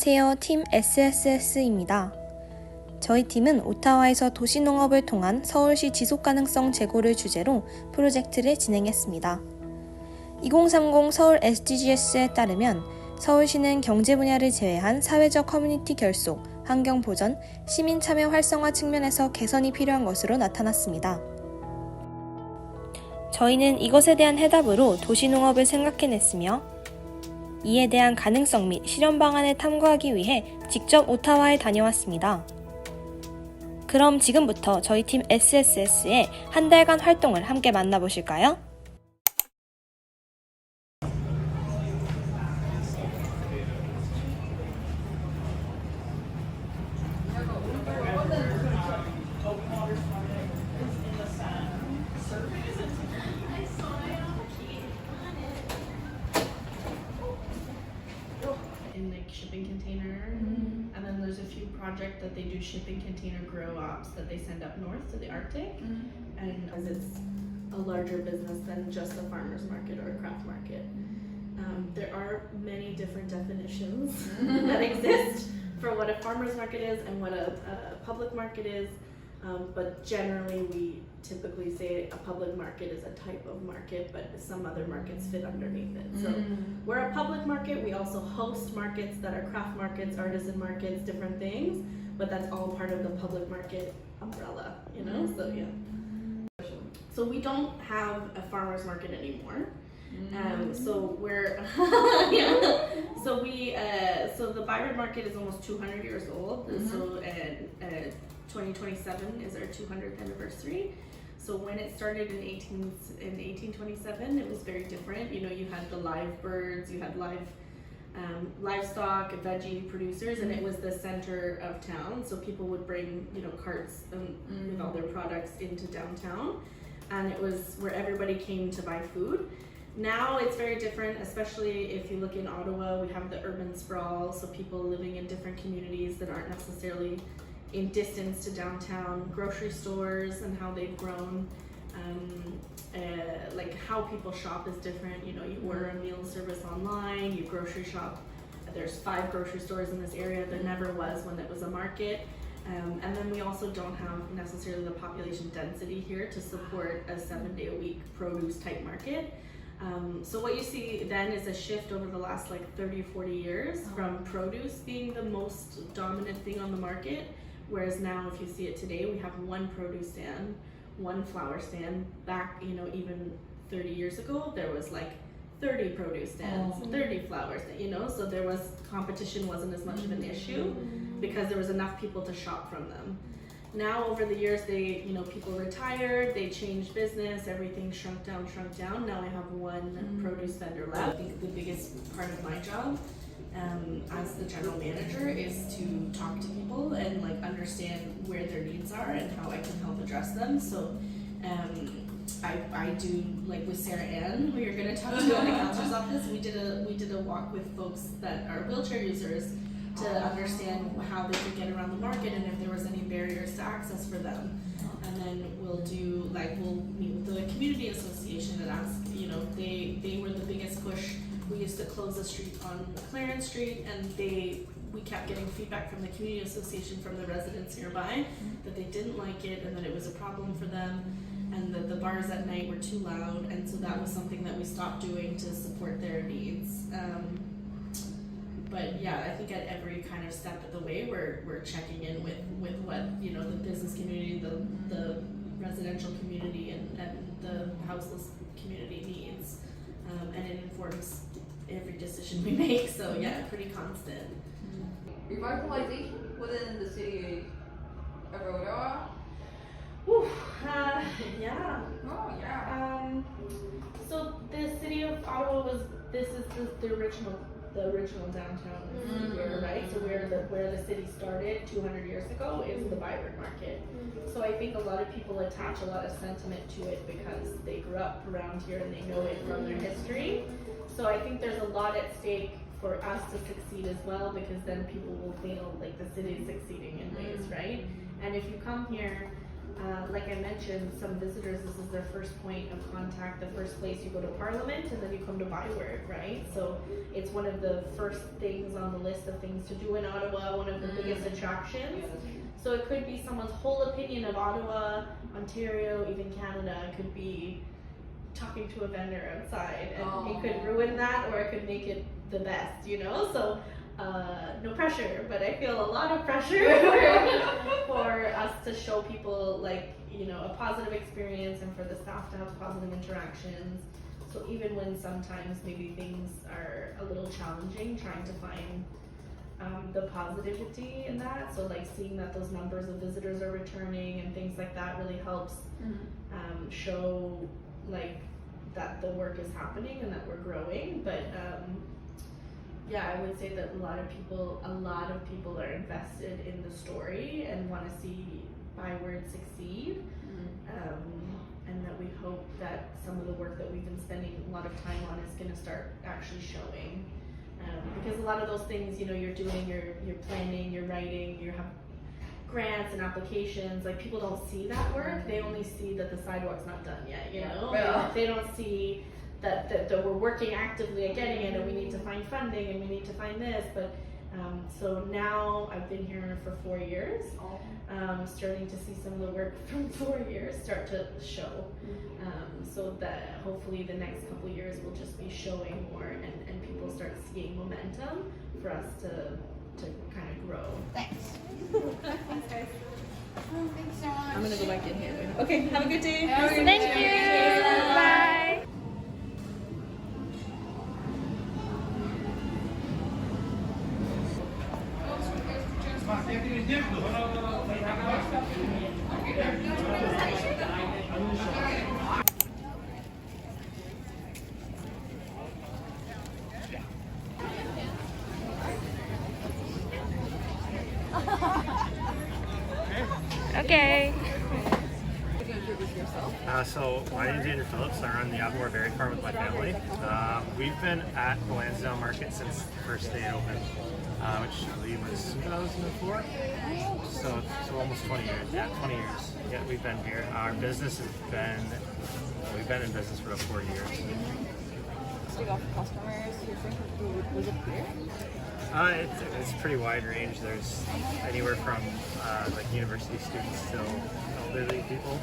안녕하세요. 팀 SSS입니다. 저희 팀은 오타와에서 도시농업을 통한 서울시 지속가능성 제고를 주제로 프로젝트를 진행했습니다. 2030 서울 SDGs에 따르면 서울시는 경제 분야를 제외한 사회적 커뮤니티 결속, 환경 보전, 시민 참여 활성화 측면에서 개선이 필요한 것으로 나타났습니다. 저희는 이것에 대한 해답으로 도시농업을 생각해냈으며 이에 대한 가능성 및 실현 방안을 탐구하기 위해 직접 오타와에 다녀왔습니다. 그럼 지금부터 저희 팀 SSS의 한 달간 활동을 함께 만나보실까요? In like shipping container, and then there's a few projects that they do shipping container grow ops that they send up north to the Arctic, and as it's a larger business than just a farmer's market or a craft market. There are many different definitions that exist for what a farmer's market is and what a public market is, but generally we typically say a public market is a type of market, but some other markets fit underneath it. So we're a public market. We also host markets that are craft markets, artisan markets, different things, but that's all part of the public market umbrella, you know? So yeah. So we don't have a farmer's market anymore. So we're yeah. So we so the Byron market is almost 200 years old. So 2027 is our 200th anniversary. So when it started in 1827, it was very different. You know, you had the live birds, you had live livestock, veggie producers, and it was the center of town. So people would bring, you know, carts with all their products into downtown, and it was where everybody came to buy food. Now it's very different, especially if you look in Ottawa. We have the urban sprawl, so people living in different communities that aren't necessarily in distance to downtown. Grocery stores and how they've grown, like how people shop is different. You know, you order a meal service online, you grocery shop. There's 5 grocery stores in this area. There never was when it was a market. And then we also don't have necessarily the population density here to support a 7-day-a-week produce type market. So what you see then is a shift over the last like 30 or 40 years from produce being the most dominant thing on the market, whereas now if you see it today, we have one produce stand, one flower stand. Back, you know, even 30 years ago, there was like 30 produce stands, 30 flowers, you know, so there was competition wasn't as much of an issue because there was enough people to shop from them. Now over the years, they, you know, people retired, they changed business, everything shrunk down. Now I have one produce vendor left. I think the biggest part of my job as the general manager is to talk to people and like understand where their needs are and how I can help address them. So I do, like with Sarah Ann, who you're gonna talk to in the counselor's office, we did a walk with folks that are wheelchair users to understand how they could get around the market and if there was any barriers to access for them. And then we'll meet with the community association and ask, you know, they were the biggest push. We used to close the street on Clarence Street, and we kept getting feedback from the community association from the residents nearby that they didn't like it and that it was a problem for them and that the bars at night were too loud, and so that was something that we stopped doing to support their needs. But yeah, I think at every kind of step of the way, we're checking in with what, you know, the business community, the residential community, and the houseless community needs, and it informs every decision we make. So yeah, pretty constant. Revitalization within the city of Ottawa. Yeah. Oh yeah. So the city of Ottawa this is the original downtown here, right? So where the city started 200 years ago is the Byron Market. So I think a lot of people attach a lot of sentiment to it because they grew up around here and they know it from their history. So I think there's a lot at stake for us to succeed as well, because then people will feel like the city is succeeding in ways, right? And if you come here, like I mentioned, some visitors, this is their first point of contact, the first place you go to Parliament, and then you come to Byward, right? So it's one of the first things on the list of things to do in Ottawa, one of the biggest attractions. So it could be someone's whole opinion of Ottawa, Ontario, even Canada. It could be talking to a vendor outside, and it could ruin that, or it could make it the best, you know? So no pressure, but I feel a lot of pressure for us to show people, like, you know, a positive experience, and for the staff to have positive interactions. So even when sometimes maybe things are a little challenging, trying to find the positivity in that. So like seeing that those numbers of visitors are returning and things like that really helps show like that the work is happening and that we're growing. But yeah, I would say that a lot of people are invested in the story and want to see Byward succeed. And that we hope that some of the work that we've been spending a lot of time on is going to start actually showing. Because a lot of those things, you know, you're doing, you're planning, you're writing, you have grants and applications, like people don't see that work. They only see that the sidewalk's not done yet, you know? Yeah. They don't see that we're working actively at getting it, and we need to find funding, and we need to find this. But so now I've been here for 4 years, starting to see some of the work from 4 years start to show. So that hopefully the next couple of years will just be showing more, and people start seeing momentum for us to kind of grow. Thanks. Thanks, guys. Thanks so much. I'm gonna go back in here. Okay, have a good day. Thank you. Bye. Okay. So my name is Andrew Phillips. I run the Avalor Berry Farm with my family. We've been at the Lansdowne Market since the first day it opened, which I believe was 2004. So almost 20 years. Yeah, 20 years. Yeah, we've been here. Our business we've been in business for about 4 years. So you got customers who think was it here? It's pretty wide range. There's anywhere from like university students to elderly people.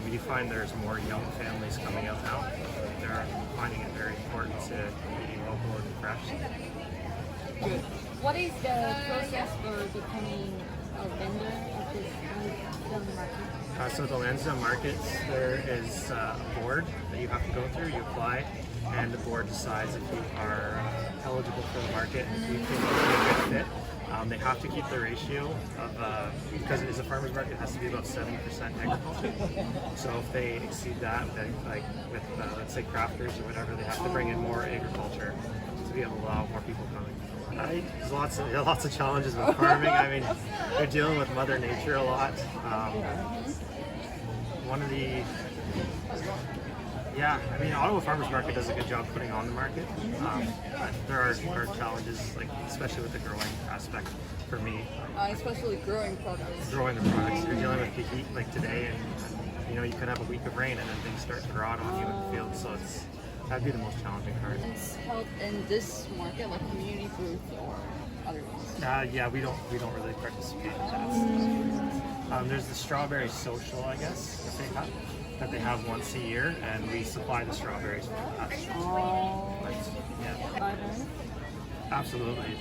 We do find there's more young families coming out now. They're finding it very important to eating local and fresh. Good. What is the process for becoming a vendor at this Lansdowne market? So at the Lansdowne markets, there is a board that you have to go through. You apply, and the board decides if you are eligible for the market, if you think you'd be a good fit. They have to keep the ratio of, because it is a farmer's market, it has to be about 70% agriculture. So if they exceed that, then like with let's say crafters or whatever, they have to bring in more agriculture to be able to allow more people coming. There's lots of challenges with farming. I mean, you're dealing with Mother Nature a lot. Ottawa Farmers Market does a good job putting on the market. But there are challenges, like especially with the growing aspect for me. Especially growing products. Growing the products, you're dealing with the heat like today, and you know you could have a week of rain and then things start to rot on you in the field. So that'd be the most challenging part. It's held in this market, like community booth or other ones. Yeah, we don't really participate in that. There's the strawberry social, I guess, that they have once a year, and we supply the strawberries for that. But, yeah. Absolutely.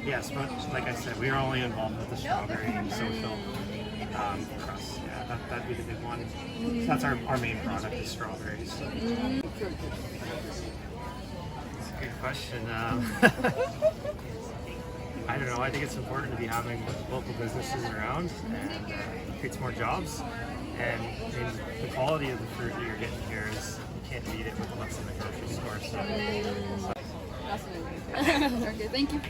Yes, but like I said, we are only involved with the strawberry social for us. Yeah, that'd be the big one. So that's our main product is strawberries. So. That's a good question. I don't know. I think it's important to be having local businesses around, and it creates more jobs. And the quality of the fruit that you're getting here is you can't beat it with what's in the grocery store. So. Fascinating. Okay, thank you.